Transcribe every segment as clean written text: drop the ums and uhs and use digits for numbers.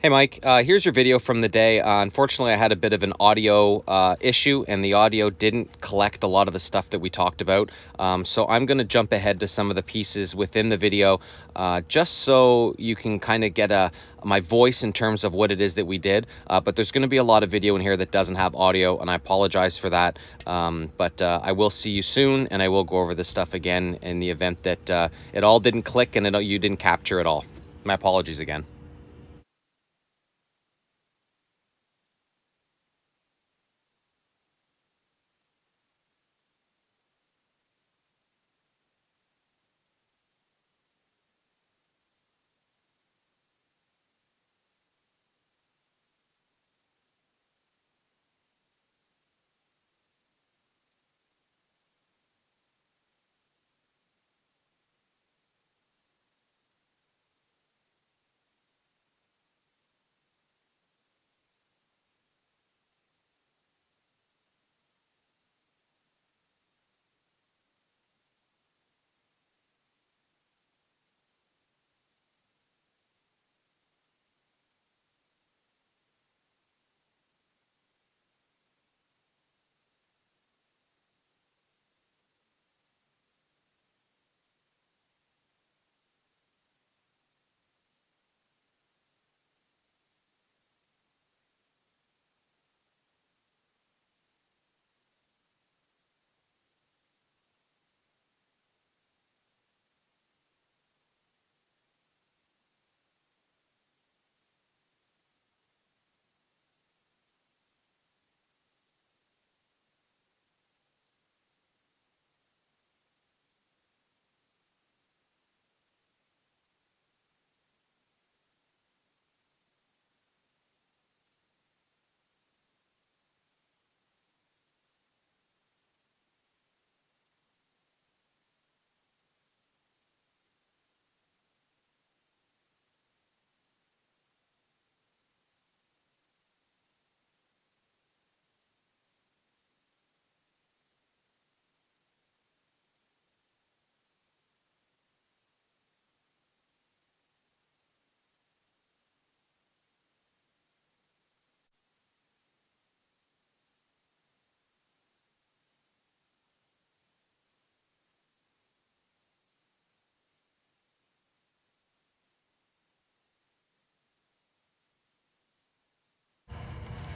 Hey Mike, here's your video from the day. Unfortunately, I had a bit of an audio issue and the audio didn't collect a lot of the stuff that we talked about. So I'm going to jump ahead to some of the pieces within the video just so you can kind of get my voice in terms of what it is that we did. But there's going to be a lot of video in here that doesn't have audio, and I apologize for that. But I will see you soon, and I will go over this stuff again in the event that it all didn't click and you didn't capture it all. My apologies again.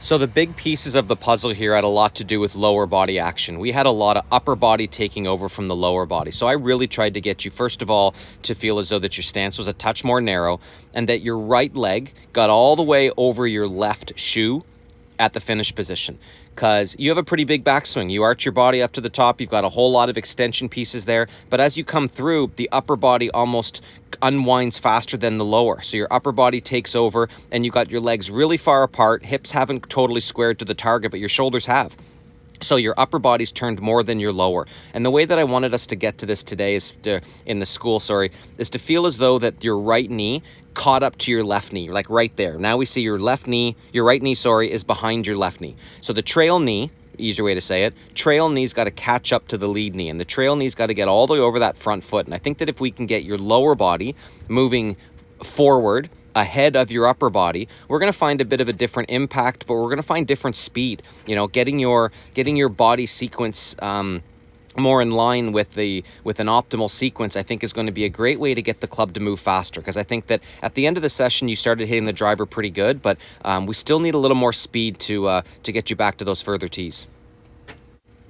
So the big pieces of the puzzle here had a lot to do with lower body action. We had a lot of upper body taking over from the lower body. So I really tried to get you, first of all, to feel as though that your stance was a touch more narrow and that your right leg got all the way over your left shoe at the finish position, because you have a pretty big backswing. You arch your body up to the top. You've got a whole lot of extension pieces there. But as you come through, the upper body almost unwinds faster than the lower. So your upper body takes over and you got your legs really far apart. Hips haven't totally squared to the target, but your shoulders have. So your upper body's turned more than your lower. And the way that I wanted us to get to this today is in the school, is to feel as though that your right knee caught up to your left knee, like right there. Now we see your right knee, is behind your left knee. So the trail knee, easier way to say it, trail knee's got to catch up to the lead knee, and the trail knee's got to get all the way over that front foot. And I think that if we can get your lower body moving forward ahead of your upper body, we're going to find a bit of a different impact, but we're going to find different speed. You know, getting your body sequence more in line with an optimal sequence, I think is going to be a great way to get the club to move faster, because I think that at the end of the session you started hitting the driver pretty good, but we still need a little more speed to get you back to those further tees.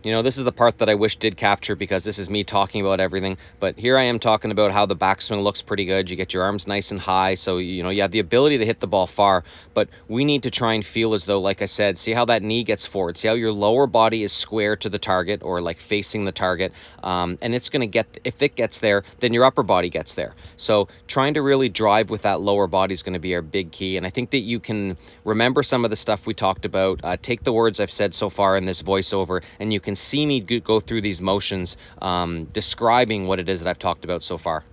You know, this is the part that I wish did capture, because this is me talking about everything. But here I am talking about how the backswing looks pretty good. You get your arms nice and high, so, you know, you have the ability to hit the ball far. But we need to try and feel as though, like I said, see how that knee gets forward. See how your lower body is square to the target, or like facing the target. And it's going to get, if it gets there, then your upper body gets there. So trying to really drive with that lower body is going to be our big key. And I think that you can remember some of the stuff we talked about. Take the words I've said so far in this voiceover, and you can see me go through these motions describing what it is that I've talked about so far.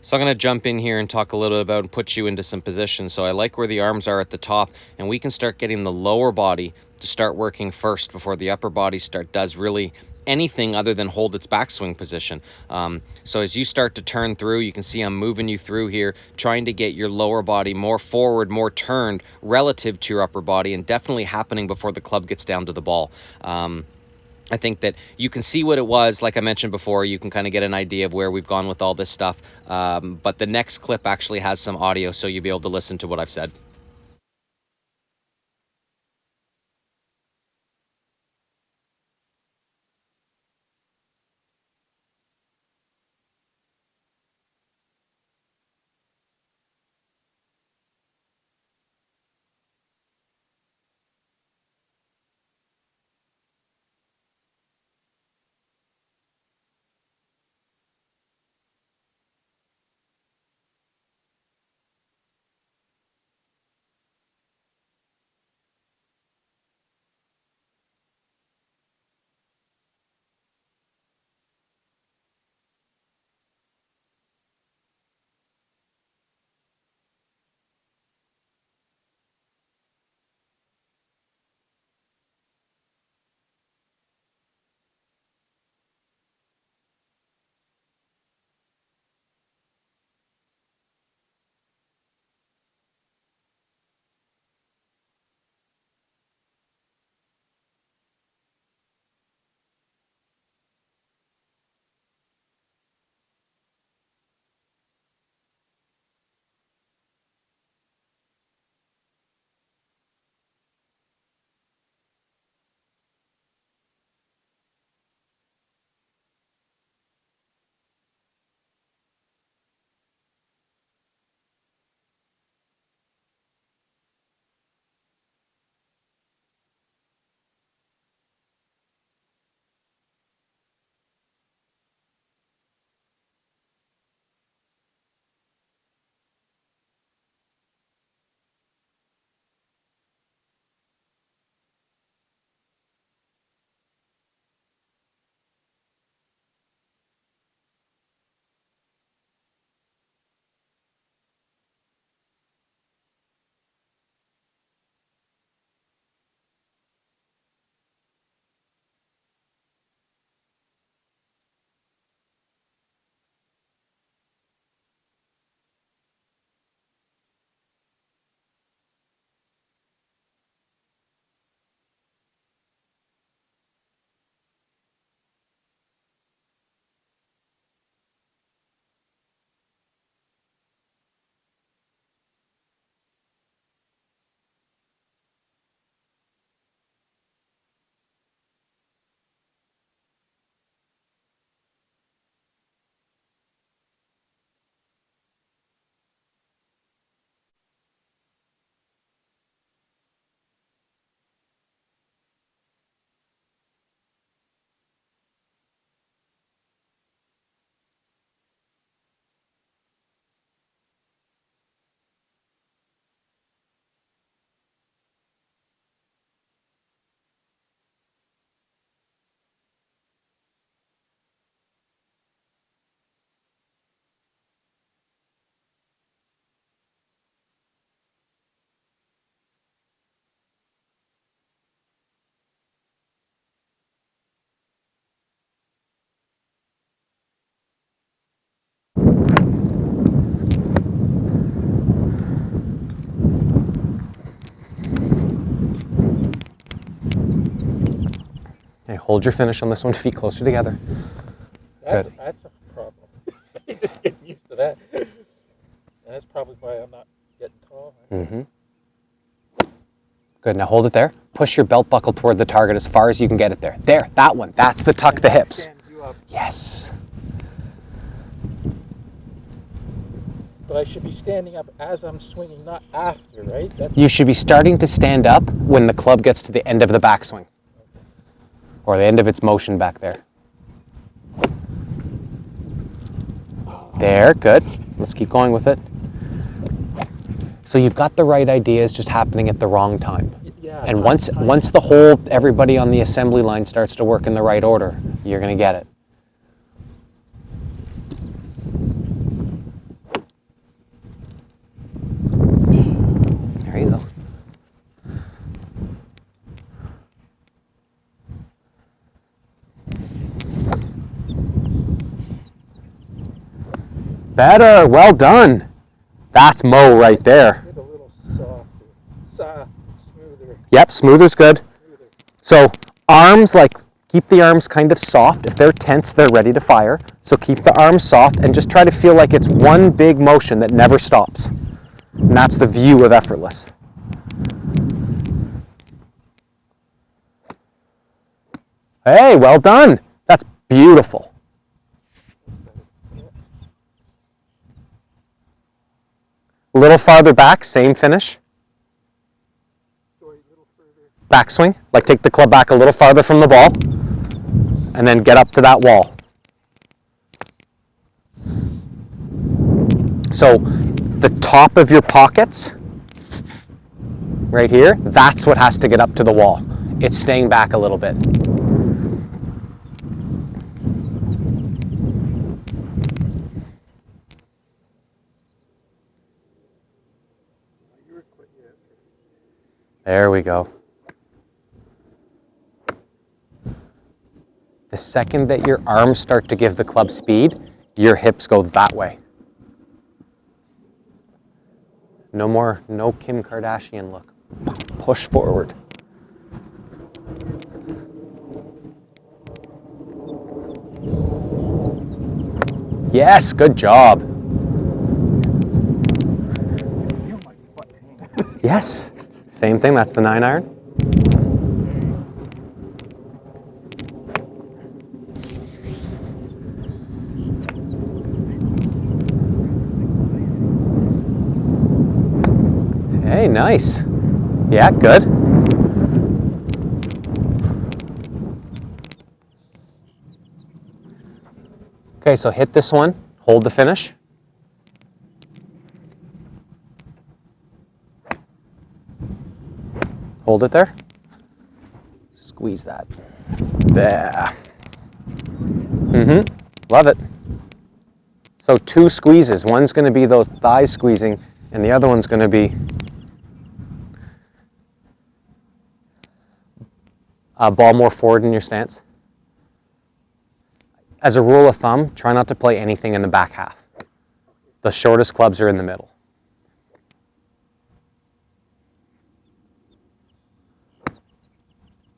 So I'm going to jump in here and talk a little bit about and put you into some positions. So I like where the arms are at the top, and we can start getting the lower body to start working first before the upper body does really anything other than hold its backswing position. So as you start to turn through, you can see I'm moving you through here, trying to get your lower body more forward, more turned relative to your upper body, and definitely happening before the club gets down to the ball. I think that you can see what it was. Like I mentioned before, you can kind of get an idea of where we've gone with all this stuff. But the next clip actually has some audio, so you'll be able to listen to what I've said. Okay, hold your finish on this one, feet closer together. That's a problem. Just getting used to that. And that's probably why I'm not getting tall. Mm-hmm. Good, now hold it there. Push your belt buckle toward the target as far as you can get it there. There, that one, that's the tuck the hips. Stand you up. Yes. But I should be standing up as I'm swinging, not after, right? You should be starting to stand up when the club gets to the end of the backswing. Or the end of its motion back there. There, good. Let's keep going with it. So you've got the right ideas, just happening at the wrong time. Yeah. And once the whole, everybody on the assembly line starts to work in the right order, you're going to get it. Better, well done. That's Mo right there. Get a little smoother. Yep, smoother's good. Smoother. So arms, like, keep the arms kind of soft. If they're tense, they're ready to fire. So keep the arms soft and just try to feel like it's one big motion that never stops. And that's the view of effortless. Hey, well done. That's beautiful. A little farther back, same finish. Backswing, like take the club back a little farther from the ball and then get up to that wall. So the top of your pockets, right here, that's what has to get up to the wall. It's staying back a little bit. There we go. The second that your arms start to give the club speed, your hips go that way. No more, no Kim Kardashian look. Push forward. Yes, good job. Yes, same thing, that's the 9-iron. Hey, nice. Yeah, good. Okay, so hit this one, hold the finish. Hold it there. Squeeze that. There. Love it. So 2 squeezes. One's going to be those thighs squeezing, and the other one's going to be ball more forward in your stance. As a rule of thumb, try not to play anything in the back half. The shortest clubs are in the middle.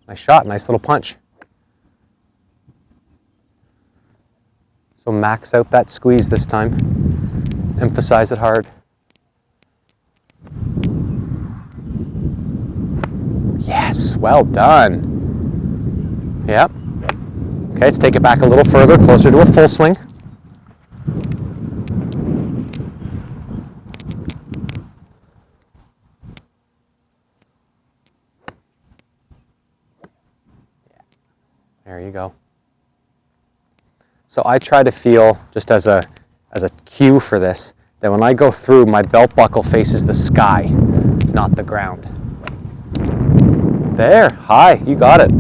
Nice shot, nice little punch. So max out that squeeze this time. Emphasize it hard. Yes, well done. Yep. Okay, let's take it back a little further, closer to a full swing. There you go. So I try to feel, just as a cue for this, that when I go through, my belt buckle faces the sky, not the ground. There, high, you got it.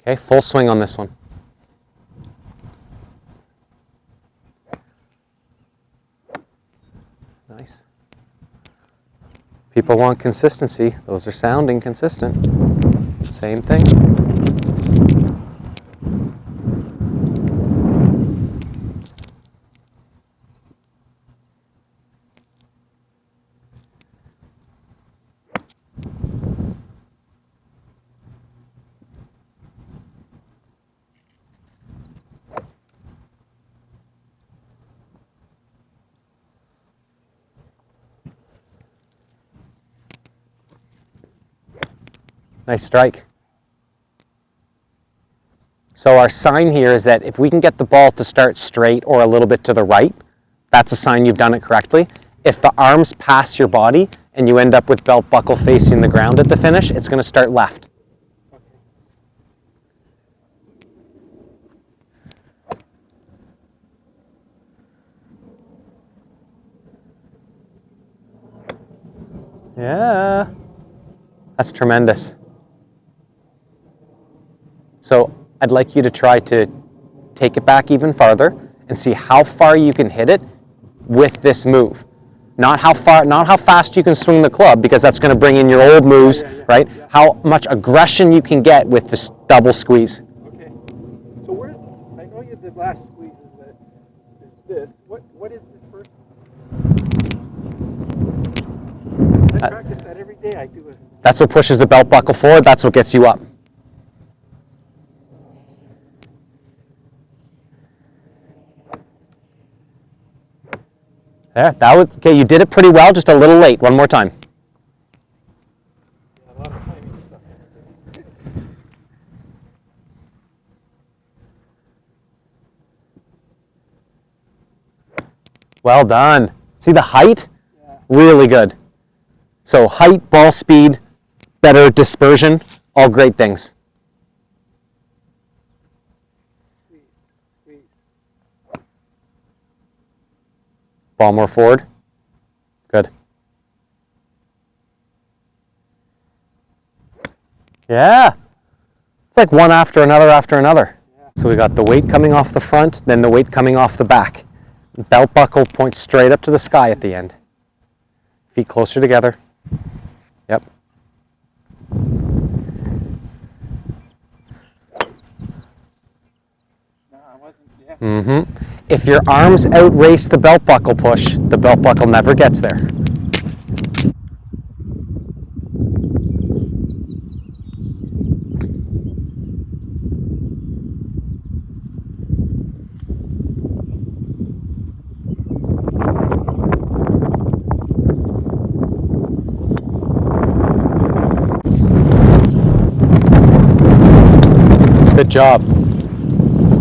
Okay, full swing on this one. Nice. People want consistency. Those are sounding consistent. Same thing. Nice strike. So our sign here is that if we can get the ball to start straight or a little bit to the right, that's a sign you've done it correctly. If the arms pass your body and you end up with belt buckle facing the ground at the finish, it's going to start left. Yeah, that's tremendous. So I'd like you to try to take it back even farther and see how far you can hit it with this move. Not how fast you can swing the club, because that's going to bring in your old moves, right? Yeah. How much aggression you can get with this double squeeze. Okay. So I know you did last squeeze is this. What is the first? I practice that every day. I do it. That's what pushes the belt buckle forward. That's what gets you up. There, that was okay. You did it pretty well, just a little late. One more time. Yeah, a lot of timing stuff. Well done. See the height? Yeah. Really good. So height, ball speed, better dispersion, all great things. Ball more forward. Good. Yeah. It's like one after another after another. Yeah. So we got the weight coming off the front, then the weight coming off the back. Belt buckle points straight up to the sky at the end. Feet closer together. Yep. No, I wasn't. Yeah. Mm-hmm. If your arms outrace the belt buckle push, the belt buckle never gets there. Good job.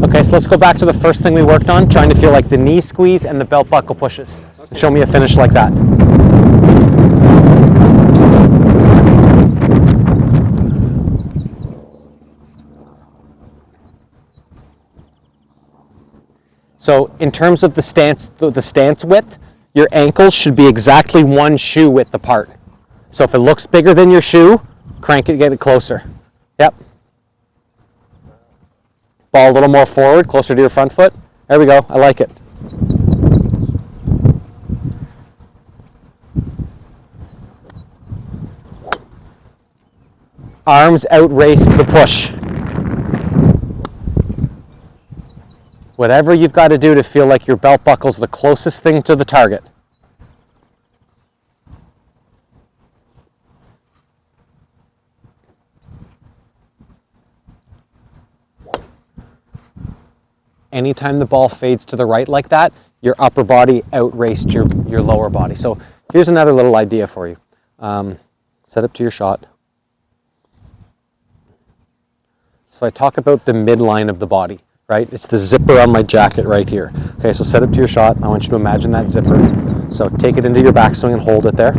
Okay, so let's go back to the first thing we worked on, trying to feel like the knee squeeze and the belt buckle pushes. Okay. Show me a finish like that. So in terms of the stance width, your ankles should be exactly one shoe width apart. So if it looks bigger than your shoe, crank it, get it closer. Yep. Ball a little more forward, closer to your front foot. There we go, I like it. Arms outraced the push. Whatever you've got to do to feel like your belt buckle's the closest thing to the target. Anytime the ball fades to the right like that, your upper body outraced your lower body. So here's another little idea for you. Set up to your shot. So I talk about the midline of the body, right? It's the zipper on my jacket right here. Okay, so set up to your shot. I want you to imagine that zipper. So take it into your backswing and hold it there.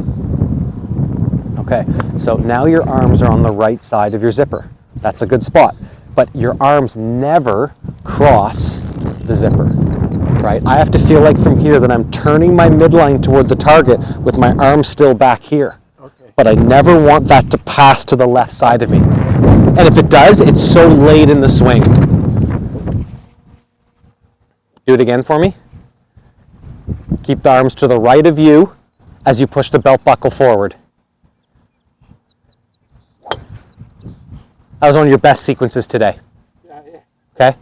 Okay, so now your arms are on the right side of your zipper. That's a good spot. But your arms never cross the zipper, right? I have to feel like from here that I'm turning my midline toward the target with my arms still back here. Okay. But I never want that to pass to the left side of me. And if it does, it's so late in the swing. Do it again for me. Keep the arms to the right of you as you push the belt buckle forward. That was one of your best sequences today. Yeah. Okay?